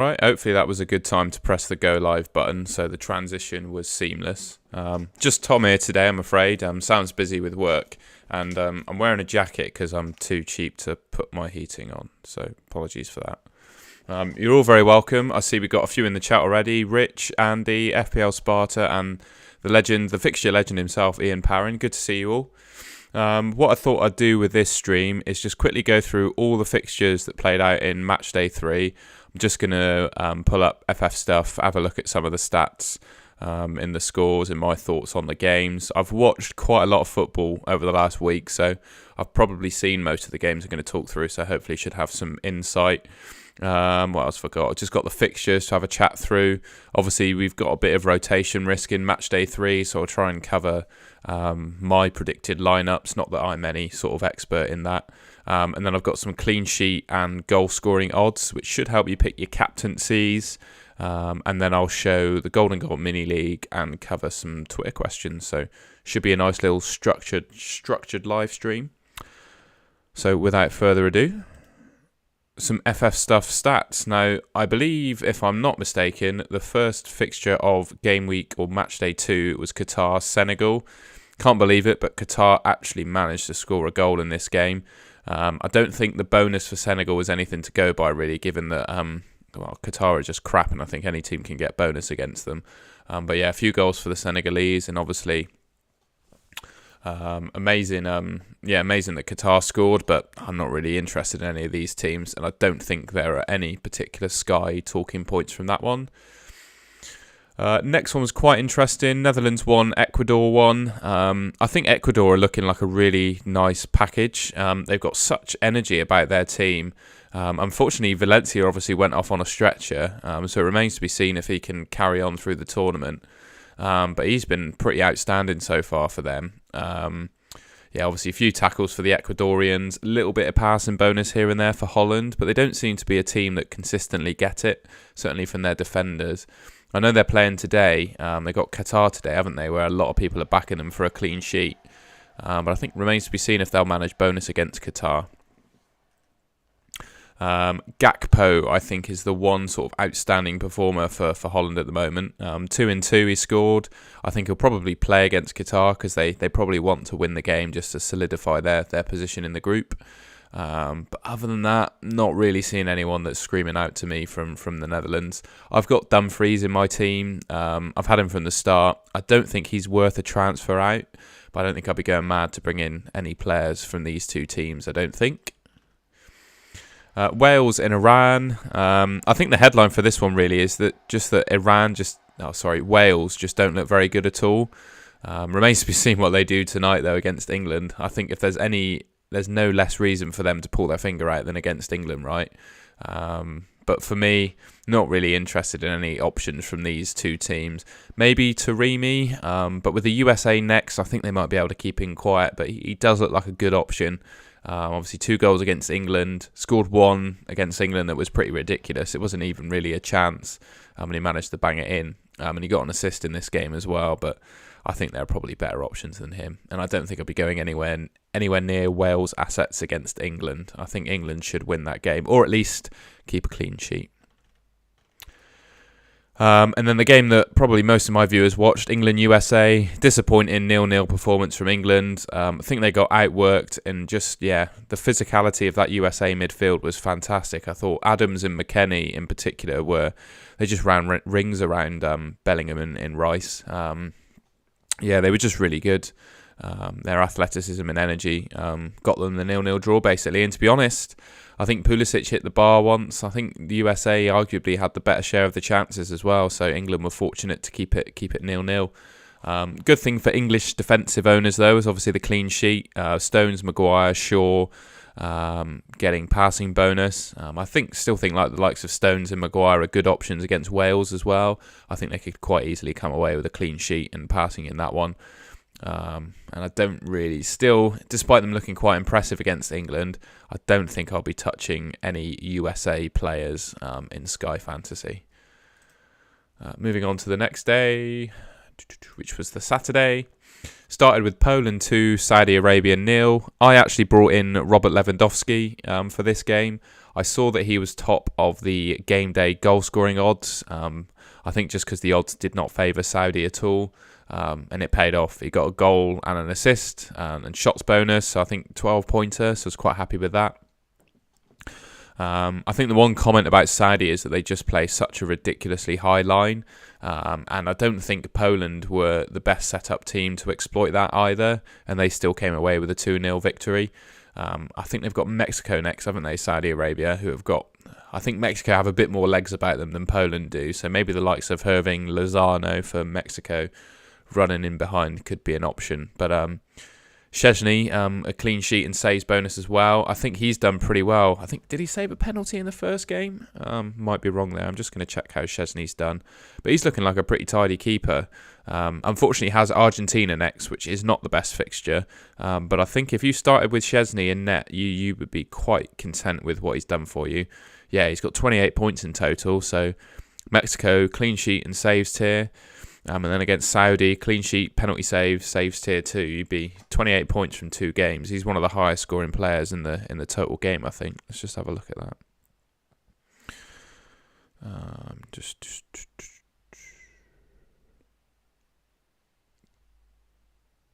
Right, hopefully that was a good time to press the go live button, so the transition was seamless. Just Tom here today, I'm afraid. Sounds busy with work, and I'm wearing a jacket because I'm too cheap to put my heating on, so apologies for that. You're all very welcome. I see we've got a few in the chat already. Rich, Andy, FPL Sparta, and the fixture legend himself, Ian Parrin. Good to see you all. What I thought I'd do with this stream is just quickly go through all the fixtures that played out in Matchday 3. I'm just going to pull up FF stuff, have a look at some of the stats in the scores and my thoughts on the games. I've watched quite a lot of football over the last week, so I've probably seen most of the games I'm going to talk through, so hopefully should have some insight. What else forgot? I just got the fixtures to have a chat through. Obviously, we've got a bit of rotation risk in Matchday 3, so I'll try and cover my predicted lineups. Not that I'm any sort of expert in that. And then I've got some clean sheet and goal scoring odds, which should help you pick your captaincies. And then I'll show the Golden Goal Mini League and cover some Twitter questions. So should be a nice little structured live stream. So without further ado, some FF stuff stats. Now, I believe, if I'm not mistaken, the first fixture of game week or match day 2 was Qatar-Senegal. Can't believe it, but Qatar actually managed to score a goal in this game. I don't think the bonus for Senegal was anything to go by, really, given that Qatar are just crap, and I think any team can get bonus against them. But yeah, a few goals for the Senegalese, and obviously amazing that Qatar scored, but I'm not really interested in any of these teams, and I don't think there are any particular Sky talking points from that one. Next one was quite interesting. Netherlands won, Ecuador won. I think Ecuador are looking like a really nice package. They've got such energy about their team. Unfortunately, Valencia obviously went off on a stretcher, so it remains to be seen if he can carry on through the tournament. But he's been pretty outstanding so far for them. Obviously a few tackles for the Ecuadorians, a little bit of passing bonus here and there for Holland, but they don't seem to be a team that consistently get it, certainly from their defenders. I know they're playing today. They got Qatar today, haven't they, where a lot of people are backing them for a clean sheet. But I think it remains to be seen if they'll manage bonus against Qatar. Gakpo, I think, is the one sort of outstanding performer for Holland at the moment. 2 in 2 he scored. I think he'll probably play against Qatar because they probably want to win the game just to solidify their position in the group. But other than that, not really seeing anyone that's screaming out to me from the Netherlands. I've got Dumfries in my team. I've had him from the start. I don't think he's worth a transfer out, but I don't think I'll be going mad to bring in any players from these two teams, I don't think. Wales and Iran. I think the headline for this one really is that Wales just don't look very good at all. Remains to be seen what they do tonight though against England. I think if there's no less reason for them to pull their finger out than against England, right? But for me, not really interested in any options from these two teams. Maybe Taremi, but with the USA next, I think they might be able to keep him quiet, but he does look like a good option. Obviously 2 goals against England, scored 1 against England that was pretty ridiculous. It wasn't even really a chance, and he managed to bang it in. And he got an assist in this game as well, but I think there are probably better options than him. And I don't think I'll be going anywhere near Wales' assets against England. I think England should win that game, or at least keep a clean sheet. And then the game that probably most of my viewers watched, England-USA, disappointing 0-0 performance from England. I think they got outworked, and the physicality of that USA midfield was fantastic. I thought Adams and McKennie in particular they just ran rings around Bellingham and Rice. They were just really good. Their athleticism and energy got them the 0-0 draw, basically. And to be honest, I think Pulisic hit the bar once. I think the USA arguably had the better share of the chances as well. So England were fortunate to keep it 0-0. Good thing for English defensive owners, though, is obviously the clean sheet. Stones, Maguire, Shaw getting passing bonus. I still think like the likes of Stones and Maguire are good options against Wales as well. I think they could quite easily come away with a clean sheet and passing in that one. And I don't really, despite them looking quite impressive against England, I don't think I'll be touching any USA players in Sky Fantasy. Moving on to the next day, which was the Saturday. Started with Poland 2, Saudi Arabia 0. I actually brought in Robert Lewandowski for this game. I saw that he was top of the game day goal scoring odds. I think just because the odds did not favour Saudi at all. And it paid off. He got a goal and an assist and shots bonus. So I think 12-pointer. So I was quite happy with that. I think the one comment about Saudi is that they just play such a ridiculously high line. And I don't think Poland were the best set up team to exploit that either. And they still came away with a 2-0 victory. I think they've got Mexico next, haven't they? Saudi Arabia, who have got... I think Mexico have a bit more legs about them than Poland do. So maybe the likes of Herving Lozano for Mexico running in behind could be an option. But Szczesny, a clean sheet and saves bonus as well. I think he's done pretty well. I think, did he save a penalty in the first game? Might be wrong there. I'm just going to check how Szczesny's done. But he's looking like a pretty tidy keeper. Unfortunately, he has Argentina next, which is not the best fixture. But I think if you started with Szczesny in net, you would be quite content with what he's done for you. Yeah, he's got 28 points in total. So Mexico, clean sheet and saves tier. And then against Saudi, clean sheet, penalty saves tier 2. You'd be 28 points from 2 games. He's one of the highest scoring players in the total game, I think. Let's just have a look at that.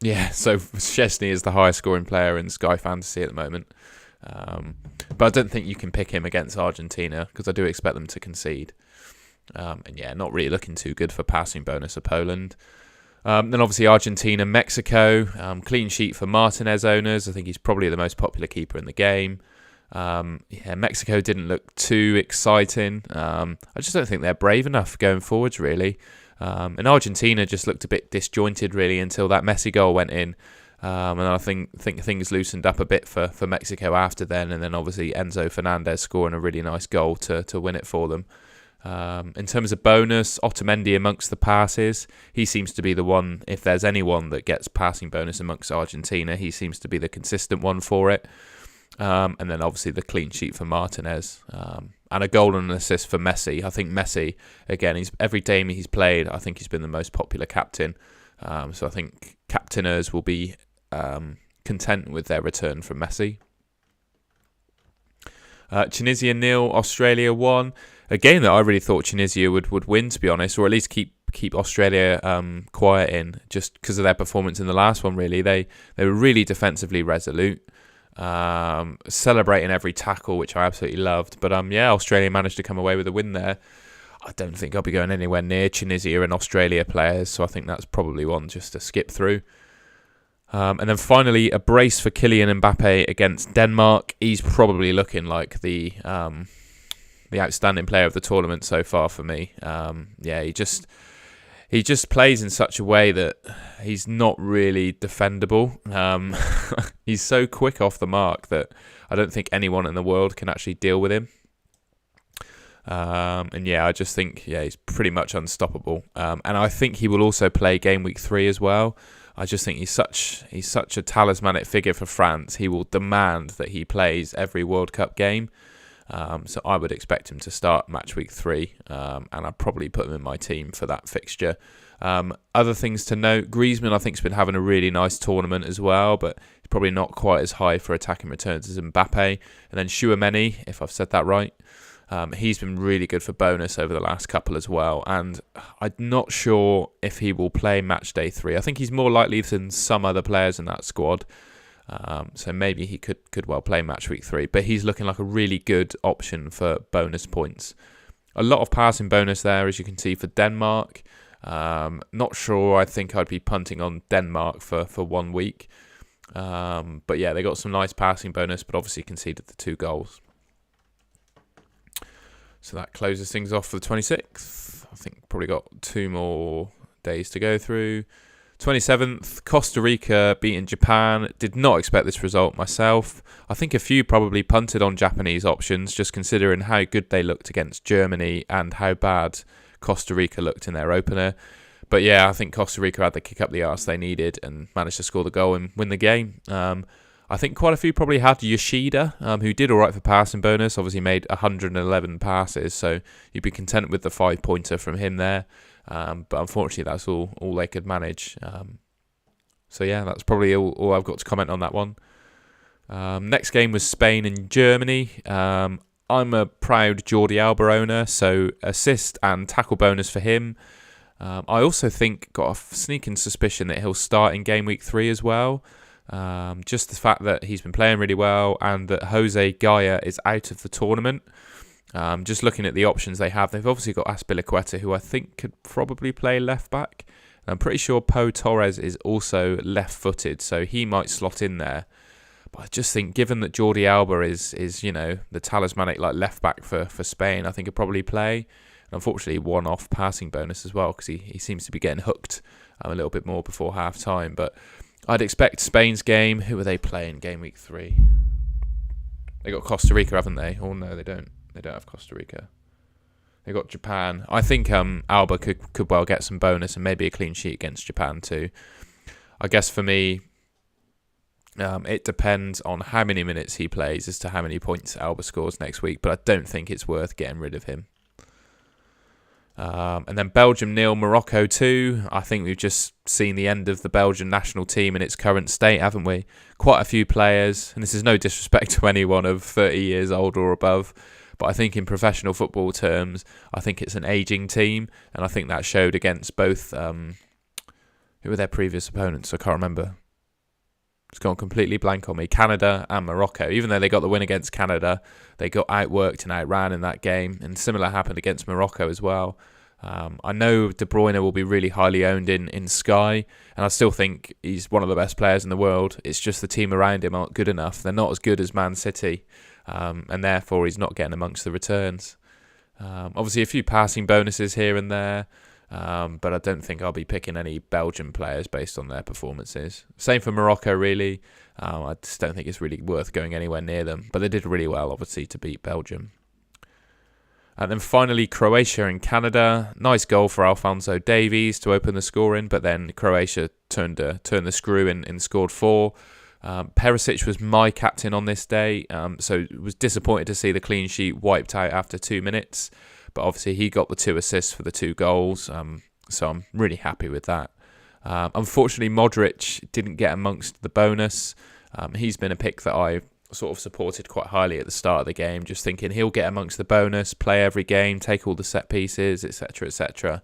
Yeah, so Szczesny is the highest scoring player in Sky Fantasy at the moment. But I don't think you can pick him against Argentina because I do expect them to concede. And yeah, not really looking too good for passing bonus of Poland. Then obviously Argentina, Mexico, clean sheet for Martinez owners. I think he's probably the most popular keeper in the game. Yeah, Mexico didn't look too exciting. I just don't think they're brave enough going forwards, really. And Argentina just looked a bit disjointed, really, until that Messi goal went in. And I think things loosened up a bit for Mexico after then. And then obviously Enzo Fernandez scoring a really nice goal to win it for them. In terms of bonus, Otamendi amongst the passes, he seems to be the one, if there's anyone that gets passing bonus amongst Argentina, he seems to be the consistent one for it. And then obviously the clean sheet for Martinez, and a goal and an assist for Messi. I think Messi, again, every game he's played, I think he's been the most popular captain. So I think captainers will be content with their return from Messi. Tunisia 0, Australia 1. A game that I really thought Tunisia would win, to be honest, or at least keep Australia quiet in, just because of their performance in the last one, really. They were really defensively resolute, celebrating every tackle, which I absolutely loved. But yeah, Australia managed to come away with a win there. I don't think I'll be going anywhere near Tunisia and Australia players, so I think that's probably one just to skip through. And then finally, a brace for Kylian Mbappe against Denmark. He's probably looking like the outstanding player of the tournament so far for me. Yeah, he just plays in such a way that he's not really defendable. He's so quick off the mark that I don't think anyone in the world can actually deal with him. And yeah, I just think he's pretty much unstoppable. And I think he will also play game week 3 as well. I just think he's such a talismanic figure for France. He will demand that he plays every World Cup game. So I would expect him to start match week 3, and I'd probably put him in my team for that fixture. Other things to note, Griezmann I think has been having a really nice tournament as well, but he's probably not quite as high for attacking returns as Mbappe. And then Tchouaméni, if I've said that right, he's been really good for bonus over the last couple as well, and I'm not sure if he will play Matchday 3. I think he's more likely than some other players in that squad, so maybe he could well play match week 3, but he's looking like a really good option for bonus points. A lot of passing bonus there, as you can see, for Denmark. Not sure I think I'd be punting on Denmark for 1 week, but yeah, they got some nice passing bonus, but obviously conceded the 2 goals. So that closes things off for the 26th. I think probably got 2 more days to go through. 27th, Costa Rica beating Japan. Did not expect this result myself. I think a few probably punted on Japanese options, just considering how good they looked against Germany and how bad Costa Rica looked in their opener. But yeah, I think Costa Rica had the kick up the arse they needed and managed to score the goal and win the game. I think quite a few probably had Yoshida, who did all right for passing bonus. Obviously made 111 passes, so you'd be content with the 5-pointer from him there. But unfortunately, that's all they could manage. So yeah, that's probably all I've got to comment on that one. Next game was Spain and Germany. I'm a proud Jordi Alba owner, so assist and tackle bonus for him. I also think, got a sneaking suspicion that he'll start in game week 3 as well. Just the fact that he's been playing really well and that Jose Gaia is out of the tournament. Just looking at the options they have, they've obviously got Azpilicueta, who I think could probably play left back. And I'm pretty sure Pau Torres is also left-footed, so he might slot in there. But I just think, given that Jordi Alba is the talismanic left back for Spain, I think he'll probably play. And unfortunately, one-off passing bonus as well, because he seems to be getting hooked a little bit more before half-time. But I'd expect Spain's game. Who are they playing game week 3? They got Costa Rica, haven't they? Oh no, they don't. They don't have Costa Rica. They got Japan. I think Alba could well get some bonus and maybe a clean sheet against Japan too. I guess for me, it depends on how many minutes he plays as to how many points Alba scores next week, but I don't think it's worth getting rid of him. And then Belgium 0, Morocco 2. I think we've just seen the end of the Belgian national team in its current state, haven't we? Quite a few players, and this is no disrespect to anyone of 30 years old or above, but I think in professional football terms, I think it's an ageing team, and I think that showed against both, who were their previous opponents? I can't remember. It's gone completely blank on me. Canada and Morocco. Even though they got the win against Canada, they got outworked and outran in that game, and similar happened against Morocco as well. I know De Bruyne will be really highly owned in Sky, and I still think he's one of the best players in the world. It's just the team around him aren't good enough. They're not as good as Man City, and therefore he's not getting amongst the returns. Obviously, a few passing bonuses here and there, but I don't think I'll be picking any Belgian players based on their performances. Same for Morocco, really. I just don't think it's really worth going anywhere near them, but they did really well, obviously, to beat Belgium. And then finally, Croatia and Canada. Nice goal for Alphonso Davies to open the scoring, but then Croatia turned the screw and scored 4. Perisic was my captain on this day, so was disappointed to see the clean sheet wiped out after 2 minutes. But obviously he got the 2 assists for the 2 goals, so I'm really happy with that. Unfortunately, Modric didn't get amongst the bonus. He's been a pick that I sort of supported quite highly at the start of the game, just thinking he'll get amongst the bonus, play every game, take all the set pieces, etc., etc.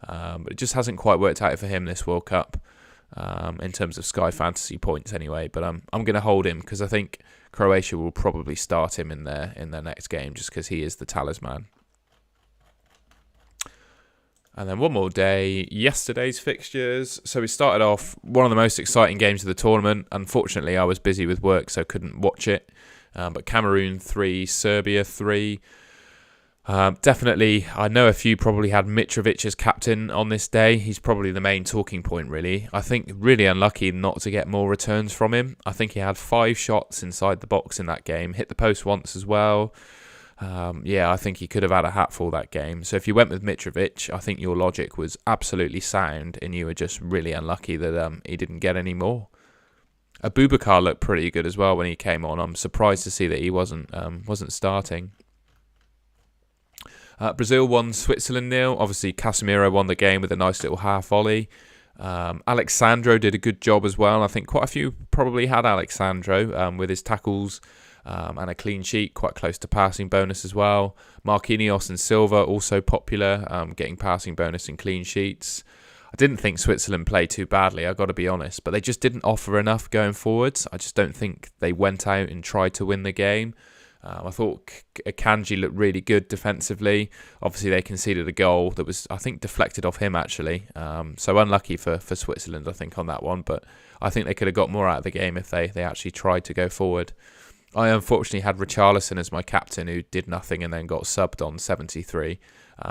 But it just hasn't quite worked out for him this World Cup, in terms of Sky Fantasy points anyway. But I'm going to hold him because I think Croatia will probably start him in their next game, just because he is the talisman. And then one more day, yesterday's fixtures. So we started off one of the most exciting games of the tournament. Unfortunately, I was busy with work, so couldn't watch it. But Cameroon 3, Serbia 3. Definitely, I know a few probably had Mitrovic as captain on this day. He's probably the main talking point, really. I think really unlucky not to get more returns from him. I think he had 5 shots inside the box in that game. Hit the post once as well. I think he could have had a hatful that game. So if you went with Mitrovic, I think your logic was absolutely sound, and you were just really unlucky that he didn't get any more. Abubakar looked pretty good as well when he came on. I'm surprised to see that he wasn't starting. Brazil won, Switzerland 0. Obviously, Casemiro won the game with a nice little half volley. Alexandro did a good job as well. I think quite a few probably had Alexandro with his tackles and a clean sheet, quite close to passing bonus as well. Marquinhos and Silva also popular, getting passing bonus and clean sheets. I didn't think Switzerland played too badly, I've got to be honest, but they just didn't offer enough going forwards. I just don't think they went out and tried to win the game. I thought Akanji looked really good defensively. Obviously, they conceded a goal that was, I think, deflected off him, actually. So unlucky for Switzerland, I think, on that one. But I think they could have got more out of the game if they actually tried to go forward. I unfortunately had Richarlison as my captain, who did nothing and then got subbed on 73.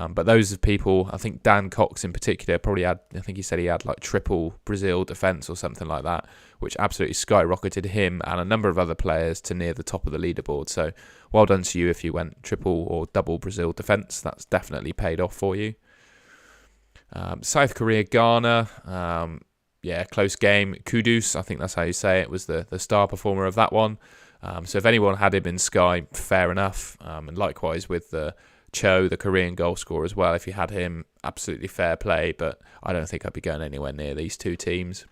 But those of people, I think Dan Cox in particular, probably had, I think he said he had like triple Brazil defence or something like that, which absolutely skyrocketed him and a number of other players to near the top of the leaderboard. So well done to you if you went triple or double Brazil defence. That's definitely paid off for you. South Korea, Ghana, close game. Kudus, I think that's how you say it, was the star performer of that one. So if anyone had him in Sky, fair enough. And likewise with the Cho, the Korean goal scorer as well. If you had him, absolutely fair play, but I don't think I'd be going anywhere near these two teams.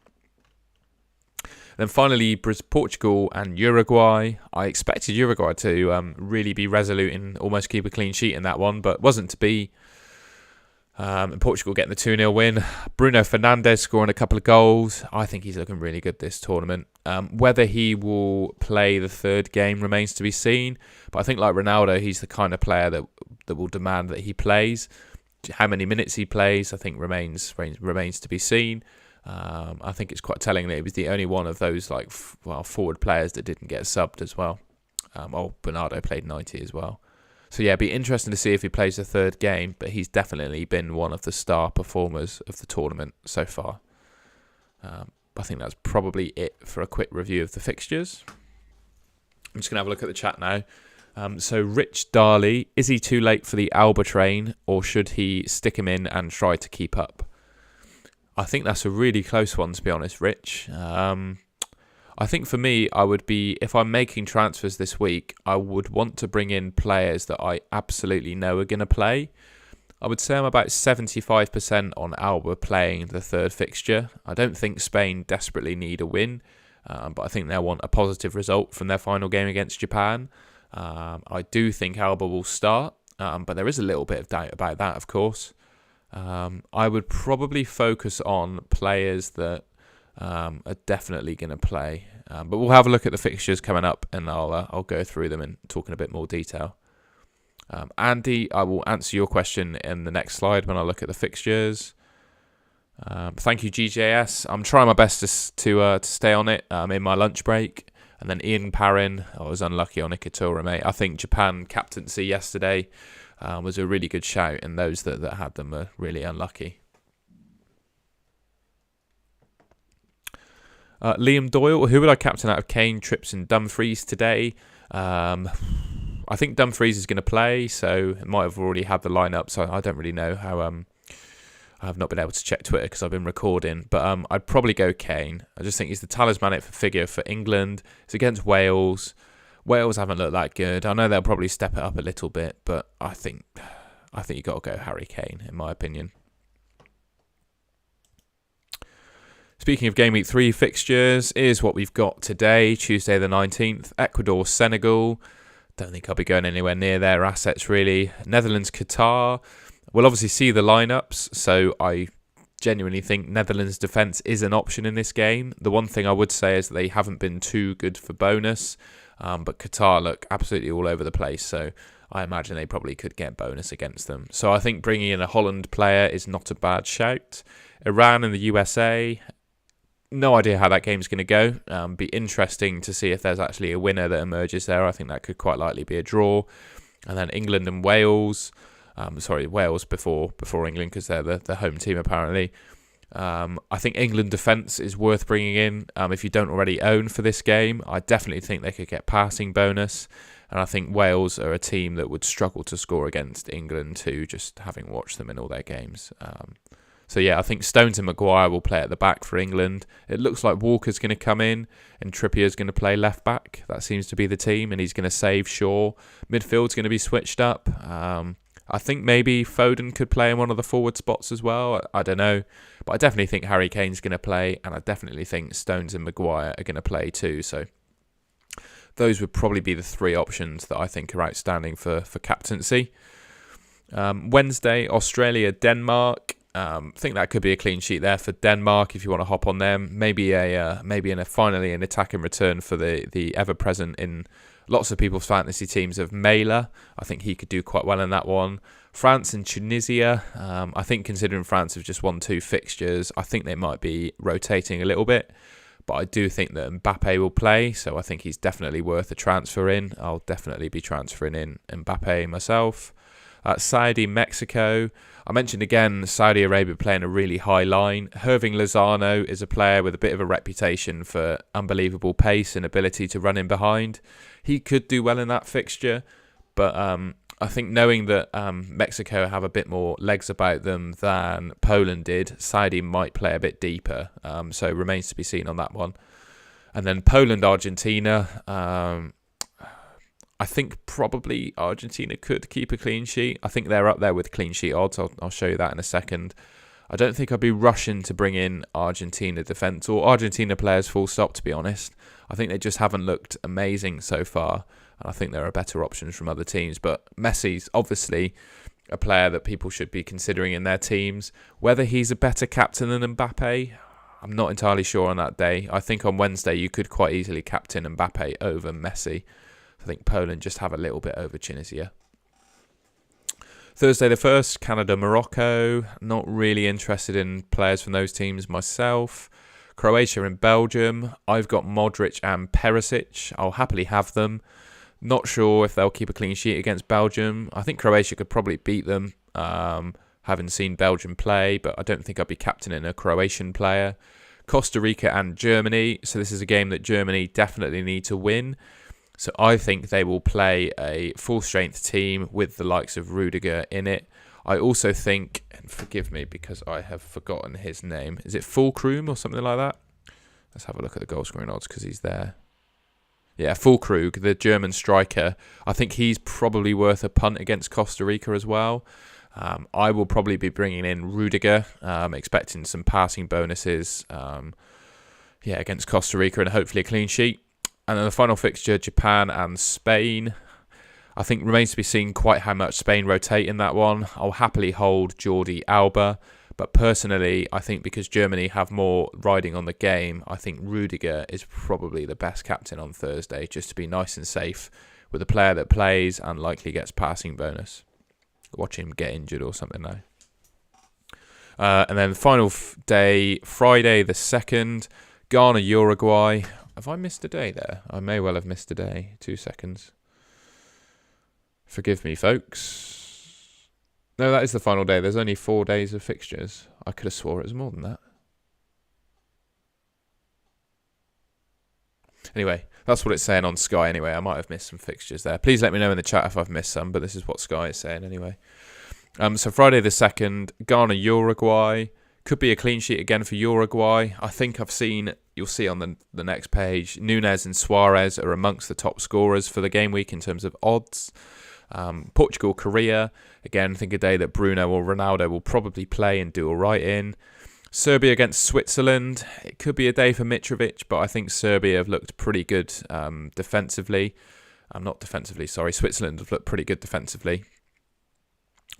Then finally, Portugal and Uruguay. I expected Uruguay to really be resolute and almost keep a clean sheet in that one, but wasn't to be. And Portugal getting the 2-0 win. Bruno Fernandes scoring a couple of goals. I think he's looking really good this tournament. Whether he will play the third game remains to be seen. But I think like Ronaldo, he's the kind of player that will demand that he plays. How many minutes he plays, I think remains to be seen. I think it's quite telling that he was the only one of those forward players that didn't get subbed as well. Bernardo played 90 as well. So yeah, it'd be interesting to see if he plays the third game, but he's definitely been one of the star performers of the tournament so far. I think that's probably it for a quick review of the fixtures. I'm just going to have a look at the chat now. So Rich Darley, is he too late for the Alba train, or should he stick him in and try to keep up? I think that's a really close one, to be honest, Rich. I think for me, I would be, if I'm making transfers this week, I would want to bring in players that I absolutely know are going to play. I would say I'm about 75% on Alba playing the third fixture. I don't think Spain desperately need a win, but I think they'll want a positive result from their final game against Japan. I do think Alba will start, but there is a little bit of doubt about that, of course. I would probably focus on players that are definitely going to play. But we'll have a look at the fixtures coming up, and I'll go through them and talk in a bit more detail. Andy, I will answer your question in the next slide when I look at the fixtures. Thank you, GJS. I'm trying my best to stay on it in my lunch break. And then Ian Parrin, I was unlucky on Ikatora, mate. I think Japan captaincy yesterday was a really good shout, and those that had them are really unlucky. Liam Doyle, who would I captain out of Kane, Trips and Dumfries today? I think Dumfries is going to play, so it might have already had the lineup, so I don't really know how. I have not been able to check Twitter because I've been recording, but I'd probably go Kane. I just think he's the talismanic figure for England. It's against Wales. Wales haven't looked that good. I know they'll probably step it up a little bit, but I think you got to go Harry Kane, in my opinion. Speaking of Game Week 3 fixtures, here's what we've got today, Tuesday the 19th. Ecuador, Senegal. Don't think I'll be going anywhere near their assets, really. Netherlands, Qatar. We'll obviously see the lineups, so I genuinely think Netherlands' defence is an option in this game. The one thing I would say is that they haven't been too good for bonus, but Qatar look absolutely all over the place, so I imagine they probably could get bonus against them. So I think bringing in a Holland player is not a bad shout. Iran and the USA, no idea how that game's going to go. Be interesting to see if there's actually a winner that emerges there. I think that could quite likely be a draw. And then England and Wales. Wales before England because they're the home team apparently. I think England defence is worth bringing in if you don't already own for this game. I definitely think they could get passing bonus. And I think Wales are a team that would struggle to score against England too, just having watched them in all their games. So yeah, I think Stones and Maguire will play at the back for England. It looks like Walker's going to come in and Trippier's going to play left back. That seems to be the team, and he's going to save Shaw. Midfield's going to be switched up. I think maybe Foden could play in one of the forward spots as well. I don't know. But I definitely think Harry Kane's going to play, and I definitely think Stones and Maguire are going to play too. So those would probably be the three options that I think are outstanding for captaincy. Wednesday, Australia, Denmark. I think that could be a clean sheet there for Denmark if you want to hop on them. Maybe finally an attacking return for the ever present in lots of people's fantasy teams of Mela. I think he could do quite well in that one. France and Tunisia. I think considering France have just won 2 fixtures, I think they might be rotating a little bit. But I do think that Mbappe will play, so I think he's definitely worth a transfer in. I'll definitely be transferring in Mbappe myself. Saudi, Mexico. I mentioned again Saudi Arabia playing a really high line. Hirving Lozano is a player with a bit of a reputation for unbelievable pace and ability to run in behind. He could do well in that fixture, but I think knowing that Mexico have a bit more legs about them than Poland did, Saudi might play a bit deeper. So remains to be seen on that one. And then Poland, Argentina. I think probably Argentina could keep a clean sheet. I think they're up there with clean sheet odds. I'll show you that in a second. I don't think I'd be rushing to bring in Argentina defence or Argentina players full stop, to be honest. I think they just haven't looked amazing so far, and I think there are better options from other teams. But Messi's obviously a player that people should be considering in their teams. Whether he's a better captain than Mbappe, I'm not entirely sure on that day. I think on Wednesday you could quite easily captain Mbappe over Messi. I think Poland just have a little bit over Tunisia. Thursday the 1st, Canada, Morocco. Not really interested in players from those teams myself. Croatia and Belgium. I've got Modric and Perisic. I'll happily have them. Not sure if they'll keep a clean sheet against Belgium. I think Croatia could probably beat them, having seen Belgium play, but I don't think I'd be captaining a Croatian player. Costa Rica and Germany. So this is a game that Germany definitely need to win. So I think they will play a full-strength team with the likes of Rudiger in it. I also think, and forgive me because I have forgotten his name. Is it Fulkrug or something like that? Let's have a look at the goal-scoring odds because he's there. Yeah, Fulkrug, the German striker. I think he's probably worth a punt against Costa Rica as well. I will probably be bringing in Rudiger, expecting some passing bonuses against Costa Rica and hopefully a clean sheet. And then the final fixture, Japan and Spain. I think remains to be seen quite how much Spain rotate in that one. I'll happily hold Jordi Alba. But personally, I think because Germany have more riding on the game, I think Rudiger is probably the best captain on Thursday, just to be nice and safe with a player that plays and likely gets passing bonus. Watch him get injured or something now. And then the final day, Friday the 2nd, Ghana, Uruguay. Have I missed a day there? I may well have missed a day. 2 seconds. Forgive me, folks. No, that is the final day. There's only 4 days of fixtures. I could have swore it was more than that. Anyway, that's what it's saying on Sky anyway. I might have missed some fixtures there. Please let me know in the chat if I've missed some, but this is what Sky is saying anyway. So Friday the 2nd, Ghana, Uruguay. Could be a clean sheet again for Uruguay. I think I've seen, you'll see on the next page, Nunes and Suarez are amongst the top scorers for the game week in terms of odds. Portugal, Korea. Again, I think a day that Bruno or Ronaldo will probably play and do all right in. Serbia against Switzerland. It could be a day for Mitrovic, but I think Serbia have looked pretty good defensively. Not defensively, sorry. Switzerland have looked pretty good defensively.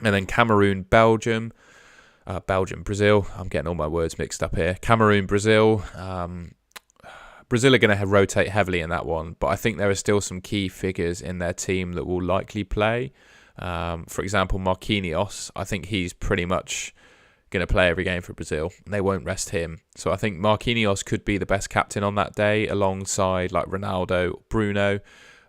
And then Cameroon, Belgium. Belgium, Brazil. I'm getting all my words mixed up here. Cameroon, Brazil. Brazil are going to rotate heavily in that one, but I think there are still some key figures in their team that will likely play. For example, Marquinhos. I think he's pretty much going to play every game for Brazil, and they won't rest him. So I think Marquinhos could be the best captain on that day, alongside like Ronaldo, Bruno,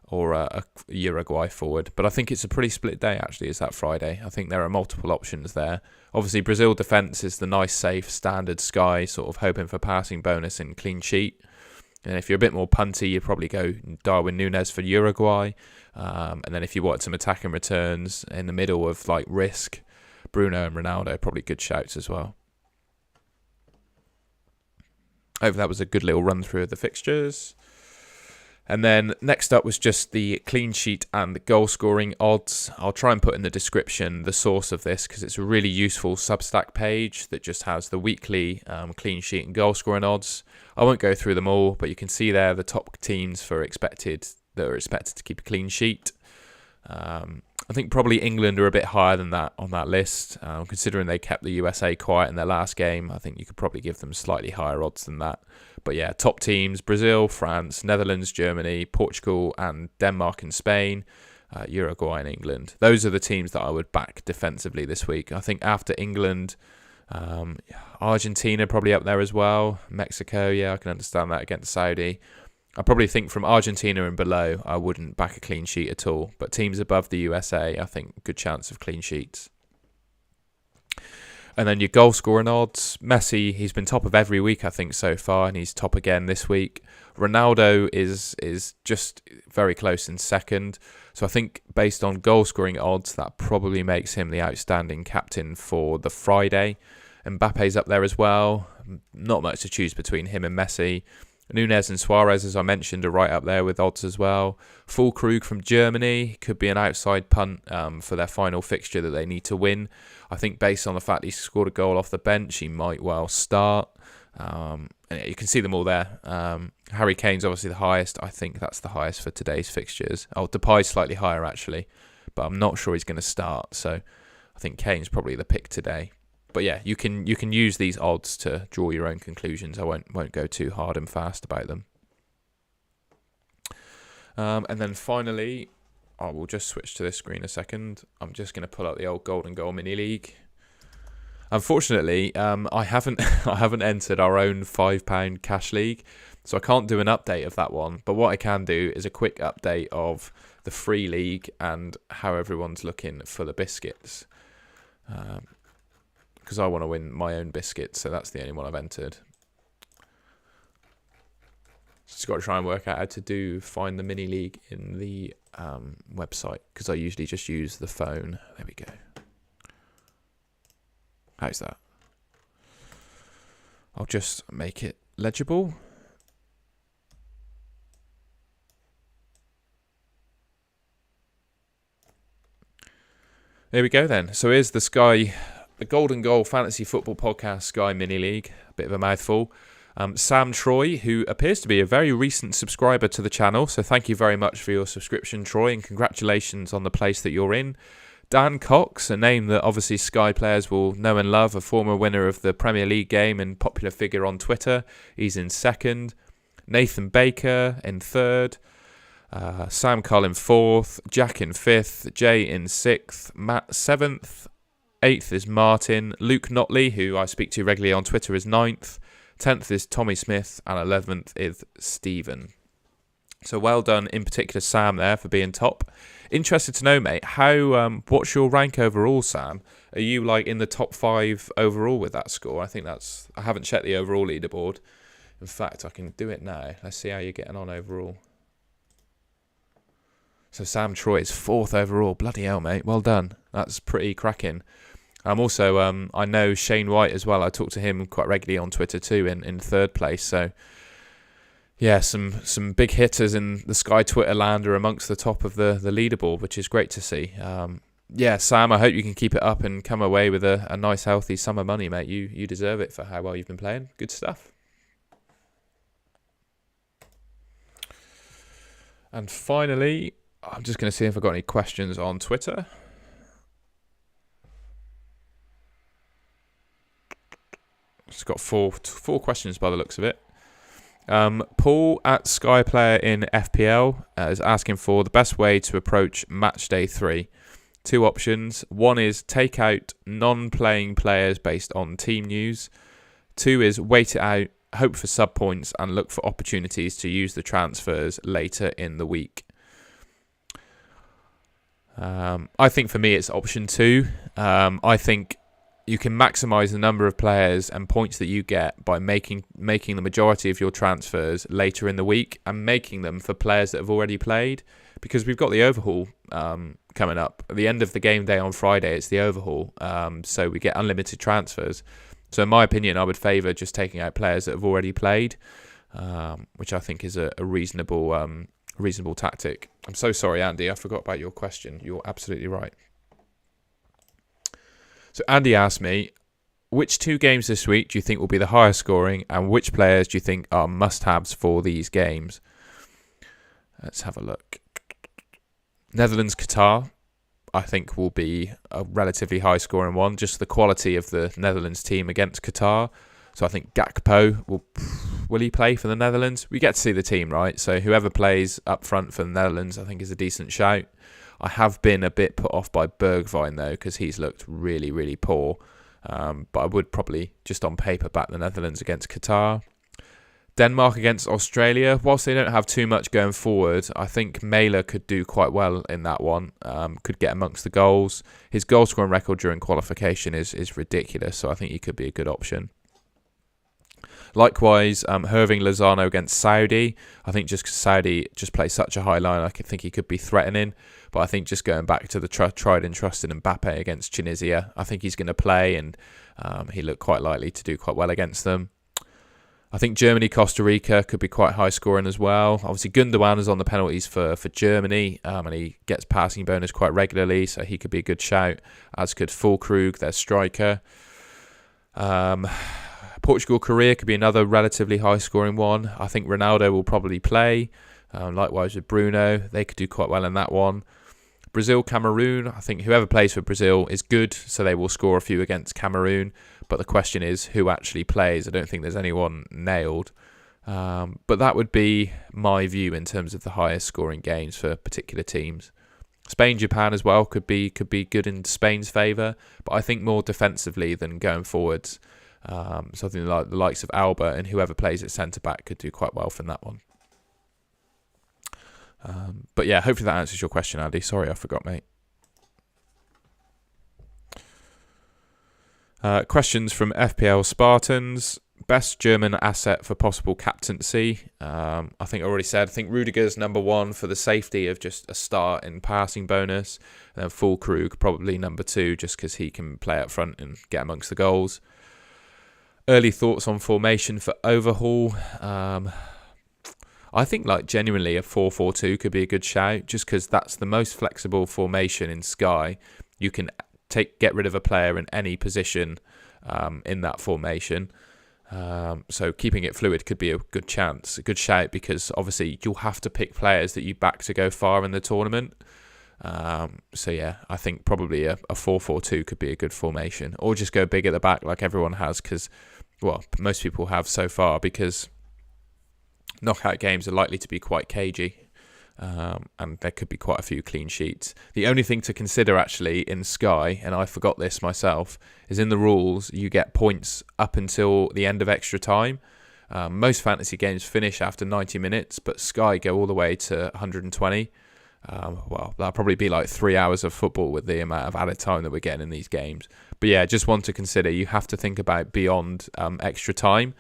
or a Uruguay forward. But I think it's a pretty split day, actually, is that Friday. I think there are multiple options there. Obviously, Brazil defence is the nice, safe, standard Sky, sort of hoping for passing bonus and clean sheet. And if you're a bit more punty, you'd probably go Darwin Núñez for Uruguay. And then if you want some attacking returns in the middle of like risk, Bruno and Ronaldo, probably good shouts as well. Hope that was a good little run through of the fixtures. And then next up was just the clean sheet and the goal scoring odds. I'll try and put in the description the source of this because it's a really useful Substack page that just has the weekly clean sheet and goal scoring odds. I won't go through them all, but you can see there the top teams that are expected to keep a clean sheet. I think probably England are a bit higher than that on that list. Considering they kept the USA quiet in their last game, I think you could probably give them slightly higher odds than that. But yeah, top teams, Brazil, France, Netherlands, Germany, Portugal and Denmark and Spain, Uruguay and England. Those are the teams that I would back defensively this week. I think after England, Argentina probably up there as well. Mexico, yeah, I can understand that against Saudi. I probably think from Argentina and below, I wouldn't back a clean sheet at all. But teams above the USA, I think good chance of clean sheets. And then your goal scoring odds. Messi, he's been top of every week, I think, so far, and he's top again this week. Ronaldo is just very close in second. So I think based on goal scoring odds, that probably makes him the outstanding captain for the Friday. Mbappe's up there as well. Not much to choose between him and Messi. Nunez and Suarez, as I mentioned, are right up there with odds as well. Füllkrug from Germany could be an outside punt for their final fixture that they need to win. I think based on the fact he scored a goal off the bench, he might well start. And yeah, you can see them all there. Harry Kane's obviously the highest. I think that's the highest for today's fixtures. Depay's slightly higher actually, but I'm not sure he's going to start. So I think Kane's probably the pick today. But yeah, you can use these odds to draw your own conclusions. I won't go too hard and fast about them. And then finally, I will just switch to this screen a second. I'm just going to pull out the old Golden Goal Mini League. Unfortunately, I haven't entered our own £5 cash league, so I can't do an update of that one. But what I can do is a quick update of the free league and how everyone's looking for the biscuits. Because I want to win my own biscuits, so that's the only one I've entered. Just got to try and work out how to find the mini league in the website, because I usually just use the phone. There we go. How's that? I'll just make it legible. There we go then. So here's the Golden Goal Fantasy Football Podcast Sky Mini League. A bit of a mouthful. Sam Troy, who appears to be a very recent subscriber to the channel, so thank you very much for your subscription, Troy, and congratulations on the place that you're in. Dan Cox, a name that obviously Sky players will know and love, a former winner of the Premier League game and popular figure on Twitter. He's in second. Nathan Baker in third. Sam Cull in fourth. Jack in fifth. Jay in sixth. Matt seventh. Eighth is Martin. Luke Notley, who I speak to regularly on Twitter, is ninth. 10th is Tommy Smith. And 11th is Stephen. So well done, in particular, Sam, there for being top. Interested to know, mate, what's your rank overall, Sam? Are you like in the top 5 overall with that score? I haven't checked the overall leaderboard. In fact, I can do it now. Let's see how you're getting on overall. So Sam Troy is 4th overall. Bloody hell, mate. Well done. That's pretty cracking. Also, I know Shane White as well. I talk to him quite regularly on Twitter too in 3rd place. So yeah, some big hitters in the Sky Twitter land are amongst the top of the leaderboard, which is great to see. Yeah, Sam, I hope you can keep it up and come away with a nice, healthy summer money, mate. You deserve it for how well you've been playing. Good stuff. And finally, I'm just going to see if I've got any questions on Twitter. It's got four questions by the looks of it. Paul at Skyplayer in FPL is asking for the best way to approach Matchday 3. 2 options. One is take out non-playing players based on team news. 2 is wait it out, hope for sub points, and look for opportunities to use the transfers later in the week. I think for me it's option 2. I think you can maximise the number of players and points that you get by making the majority of your transfers later in the week and making them for players that have already played, because we've got the overhaul coming up. At the end of the game day on Friday, it's the overhaul, so we get unlimited transfers. So in my opinion, I would favour just taking out players that have already played, which I think is a reasonable tactic. I'm so sorry, Andy, I forgot about your question. You're absolutely right. So Andy asked me, which 2 games this week do you think will be the highest scoring, and which players do you think are must-haves for these games? Let's have a look. Netherlands-Qatar, I think, will be a relatively high-scoring one. Just the quality of the Netherlands team against Qatar. So I think Gakpo will he play for the Netherlands? We get to see the team, right? So whoever plays up front for the Netherlands, I think, is a decent shout. I have been a bit put off by Bergwijn, though, because he's looked really, really poor. But I would probably, just on paper, back the Netherlands against Qatar. Denmark against Australia. Whilst they don't have too much going forward, I think Mæhle could do quite well in that one. Could get amongst the goals. His goal scoring record during qualification is ridiculous, so I think he could be a good option. Likewise, Irving Lozano against Saudi. I think just because Saudi just plays such a high line, I think he could be threatening. But I think just going back to the tried and trusted Mbappe against Tunisia, I think he's going to play, and he looked quite likely to do quite well against them. I think Germany, Costa Rica could be quite high scoring as well. Obviously, Gundogan is on the penalties for Germany, and he gets passing bonus quite regularly, so he could be a good shout, as could Füllkrug, their striker. Portugal, Korea could be another relatively high scoring one. I think Ronaldo will probably play. Likewise with Bruno, they could do quite well in that one. Brazil, Cameroon, I think whoever plays for Brazil is good, so they will score a few against Cameroon. But the question is who actually plays. I don't think there's anyone nailed. But that would be my view in terms of the highest scoring games for particular teams. Spain, Japan as well could be good in Spain's favour, but I think more defensively than going forwards. Something like the likes of Alba and whoever plays at centre back could do quite well from that one. But yeah, hopefully that answers your question, Andy. Sorry, I forgot, mate. Questions from FPL Spartans. Best German asset for possible captaincy. I think I already said. I think Rudiger's number one for the safety of just a start in passing bonus. And then Füllkrug probably number two, just because he can play up front and get amongst the goals. Early thoughts on formation for overhaul. I think genuinely a 4-4-2 could be a good shout, just because that's the most flexible formation in Sky. You can get rid of a player in any position in that formation. So keeping it fluid could be a good shout, because obviously you'll have to pick players that you back to go far in the tournament. So yeah, I think probably a 4-4-2 could be a good formation, or just go big at the back like everyone has, most people have so far, because knockout games are likely to be quite cagey. And there could be quite a few clean sheets. The only thing to consider actually in Sky, and I forgot this myself, is in the rules you get points up until the end of extra time. Most fantasy games finish after 90 minutes, but Sky go all the way to 120. That'll probably be 3 hours of football with the amount of added time that we're getting in these games. But yeah, just want to consider you have to think about beyond extra time,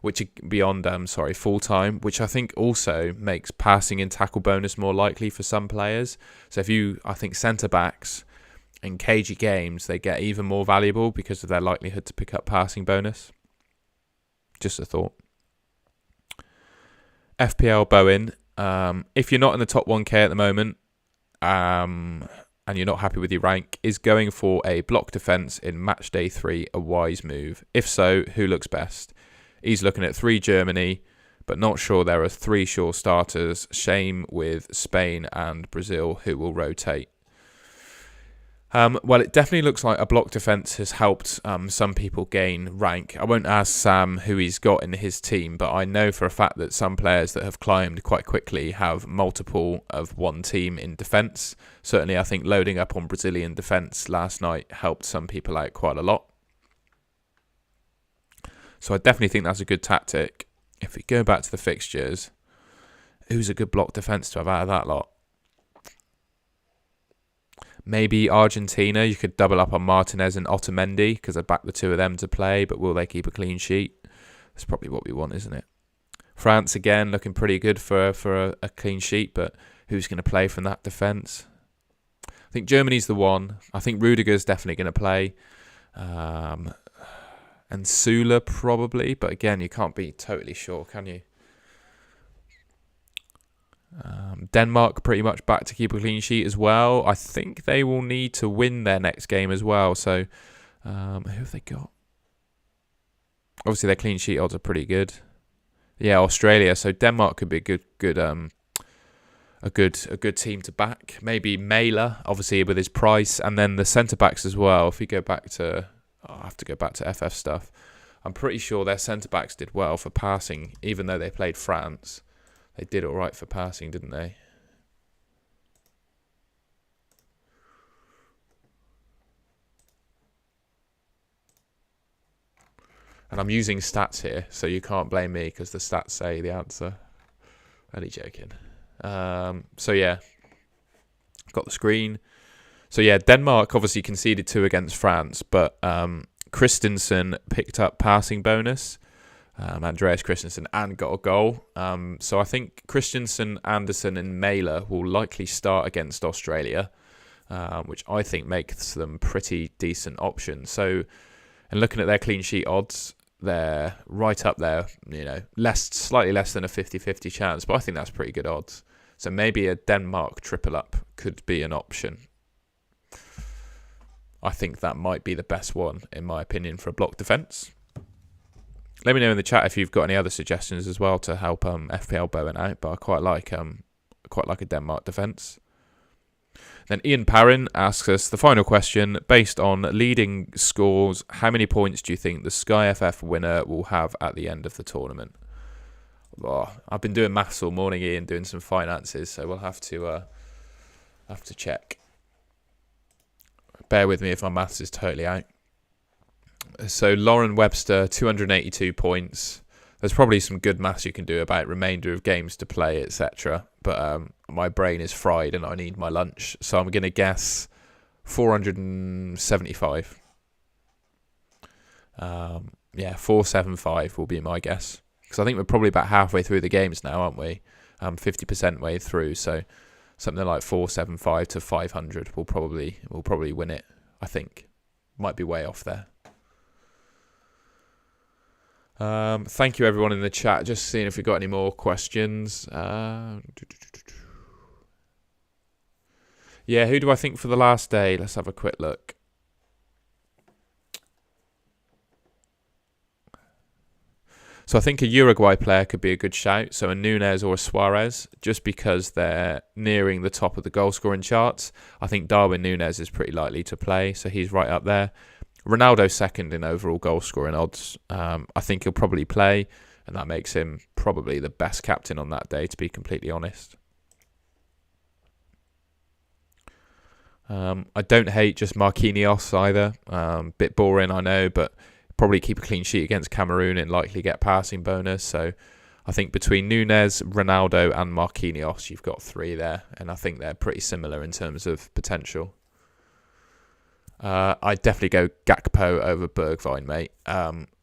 full time, which I think also makes passing and tackle bonus more likely for some players. So I think centre backs in cagey games, they get even more valuable because of their likelihood to pick up passing bonus. Just a thought. FPL Bowen, if you're not in the top 1k at the moment, and you're not happy with your rank, is going for a block defence in Matchday 3 a wise move? If so, who looks best? He's looking at 3 Germany, but not sure there are 3 sure starters. Shame with Spain and Brazil, who will rotate. Well, it definitely looks like a block defence has helped some people gain rank. I won't ask Sam who he's got in his team, but I know for a fact that some players that have climbed quite quickly have multiple of one team in defence. Certainly, I think loading up on Brazilian defence last night helped some people out quite a lot. So I definitely think that's a good tactic. If we go back to the fixtures, who's a good block defence to have out of that lot? Maybe Argentina. You could double up on Martinez and Otamendi, because I back the two of them to play, but will they keep a clean sheet? That's probably what we want, isn't it? France, again, looking pretty good for a clean sheet, but who's going to play from that defence? I think Germany's the one. I think Rudiger's definitely going to play. And Sula probably, but again, you can't be totally sure, can you? Denmark pretty much back to keep a clean sheet as well. I think they will need to win their next game as well. So, who have they got? Obviously, their clean sheet odds are pretty good. Yeah, Australia. So Denmark could be a good team to back. Maybe Mailer, obviously with his price, and then the centre backs as well. If we go back to, I have to go back to FF stuff. I'm pretty sure their centre backs did well for passing, even though they played France. They did all right for passing, didn't they? And I'm using stats here, so you can't blame me because the stats say the answer. Only joking. So yeah, got the screen. So yeah, Denmark obviously conceded 2 against France, but Christensen picked up passing bonus. Andreas Christensen, and got a goal. So I think Christensen, Anderson and Mailer will likely start against Australia, which I think makes them pretty decent options. So, and looking at their clean sheet odds, they're right up there, slightly less than a 50-50 chance, but I think that's pretty good odds. So maybe a Denmark triple up could be an option. I think that might be the best one, in my opinion, for a block defence. Let me know in the chat if you've got any other suggestions as well to help FPL Bowen out, but I quite like a Denmark defence. Then Ian Parrin asks us the final question: based on leading scores, how many points do you think the Sky FF winner will have at the end of the tournament? Oh, I've been doing maths all morning, Ian, doing some finances, so we'll have to check. Bear with me if my maths is totally out. So Lauren Webster, 282 points. There's probably some good maths you can do about remainder of games to play, etc. But my brain is fried and I need my lunch. So I'm going to guess 475. 475 will be my guess. Because I think we're probably about halfway through the games now, aren't we? 50% way through. So something like 475 to 500 will probably win it, I think. Might be way off there. Thank you everyone in the chat. Just seeing if we've got any more questions. Yeah, who do I think for the last day? Let's have a quick look. So I think a Uruguay player could be a good shout. So a Nunes or a Suarez, just because they're nearing the top of the goal scoring charts. I think Darwin Nunes is pretty likely to play, so he's right up there. Ronaldo second in overall goal scoring odds. I think he'll probably play, and that makes him probably the best captain on that day, to be completely honest. I don't hate just Marquinhos either. Bit boring, I know, but probably keep a clean sheet against Cameroon and likely get passing bonus. So I think between Nunes, Ronaldo and Marquinhos, you've got three there, and I think they're pretty similar in terms of potential. I'd definitely go Gakpo over Bergwijn, mate.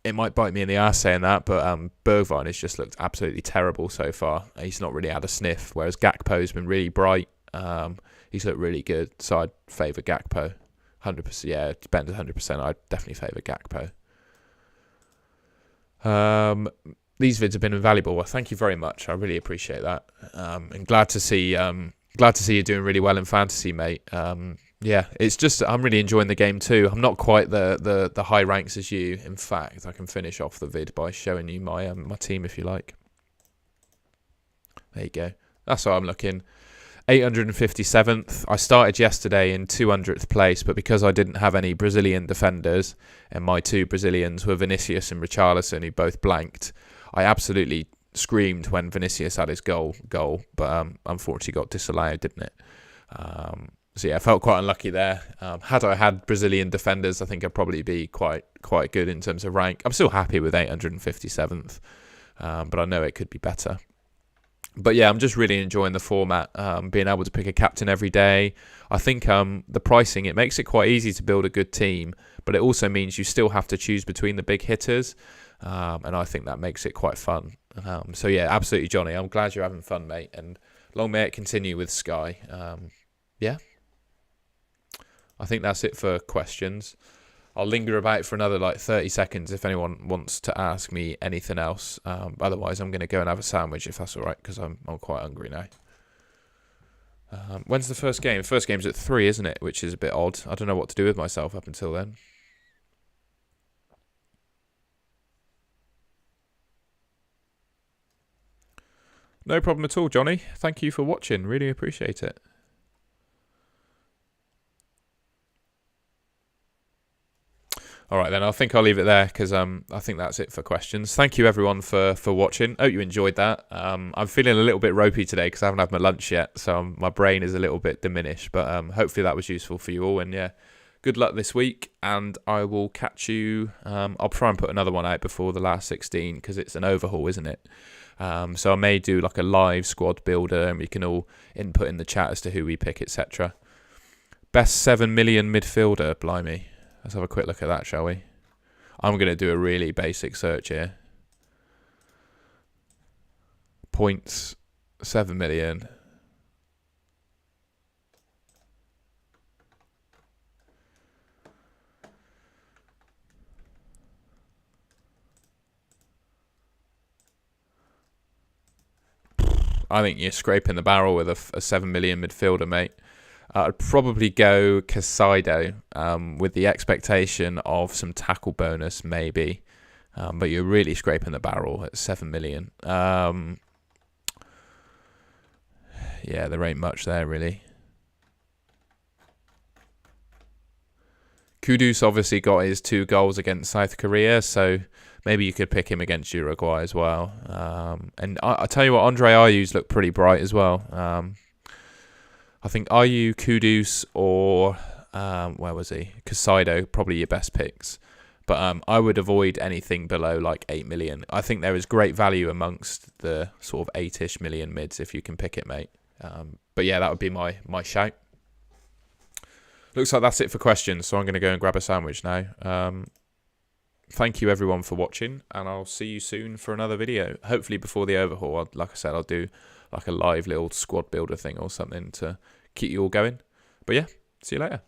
It might bite me in the arse saying that, but Bergwijn has just looked absolutely terrible so far. He's not really had a sniff, whereas Gakpo's been really bright. He's looked really good, so I'd favour Gakpo. 100%, yeah, Ben's 100%. I'd definitely favour Gakpo. These vids have been invaluable. Well, thank you very much. I really appreciate that. And glad to see you doing really well in fantasy, mate. Yeah, it's just I'm really enjoying the game too. I'm not quite the high ranks as you. In fact, I can finish off the vid by showing you my team if you like. There you go. That's how I'm looking. 857th. I started yesterday in 200th place, but because I didn't have any Brazilian defenders, and my two Brazilians were Vinicius and Richarlison, who both blanked, I absolutely screamed when Vinicius had his goal, but unfortunately got disallowed, didn't it? So yeah, I felt quite unlucky there. Had I had Brazilian defenders, I think I'd probably be quite good in terms of rank. I'm still happy with 857th, but I know it could be better. But yeah, I'm just really enjoying the format, being able to pick a captain every day. I think the pricing, it makes it quite easy to build a good team, but it also means you still have to choose between the big hitters, and I think that makes it quite fun. So yeah, absolutely, Johnny. I'm glad you're having fun, mate, and long may it continue with Sky. Yeah, I think that's it for questions. I'll linger about for another 30 seconds if anyone wants to ask me anything else. Otherwise, I'm going to go and have a sandwich if that's all right, because I'm quite hungry now. When's the first game? The first game's at 3, isn't it? Which is a bit odd. I don't know what to do with myself up until then. No problem at all, Johnny. Thank you for watching. Really appreciate it. All right, then. I think I'll leave it there because I think that's it for questions. Thank you, everyone, for watching. Hope you enjoyed that. I'm feeling a little bit ropey today because I haven't had my lunch yet, so my brain is a little bit diminished. But hopefully that was useful for you all. And yeah, good luck this week, and I will catch you. I'll try and put another one out before the last 16 because it's an overhaul, isn't it? So I may do a live squad builder, and we can all input in the chat as to who we pick, etc. Best 7 million midfielder, blimey. Let's have a quick look at that, shall we? I'm going to do a really basic search here. Points, 7 million. I think you're scraping the barrel with a 7 million midfielder, mate. I'd probably go Casado with the expectation of some tackle bonus, maybe. But you're really scraping the barrel at 7 million. Yeah, there ain't much there, really. Kudus obviously got his 2 goals against South Korea, so maybe you could pick him against Uruguay as well. And I tell you what, Andre Ayew's looked pretty bright as well. I think Ayew, Kudus, or where was he? Casado, probably your best picks. But I would avoid anything below like 8 million. I think there is great value amongst the sort of 8-ish million mids if you can pick it, mate. But yeah, that would be my shout. Looks like that's it for questions, so I'm going to go and grab a sandwich now. Thank you everyone for watching, and I'll see you soon for another video. Hopefully before the overhaul. Like I said, I'll do like a live little squad builder thing or something to keep you all going. But yeah, see you later.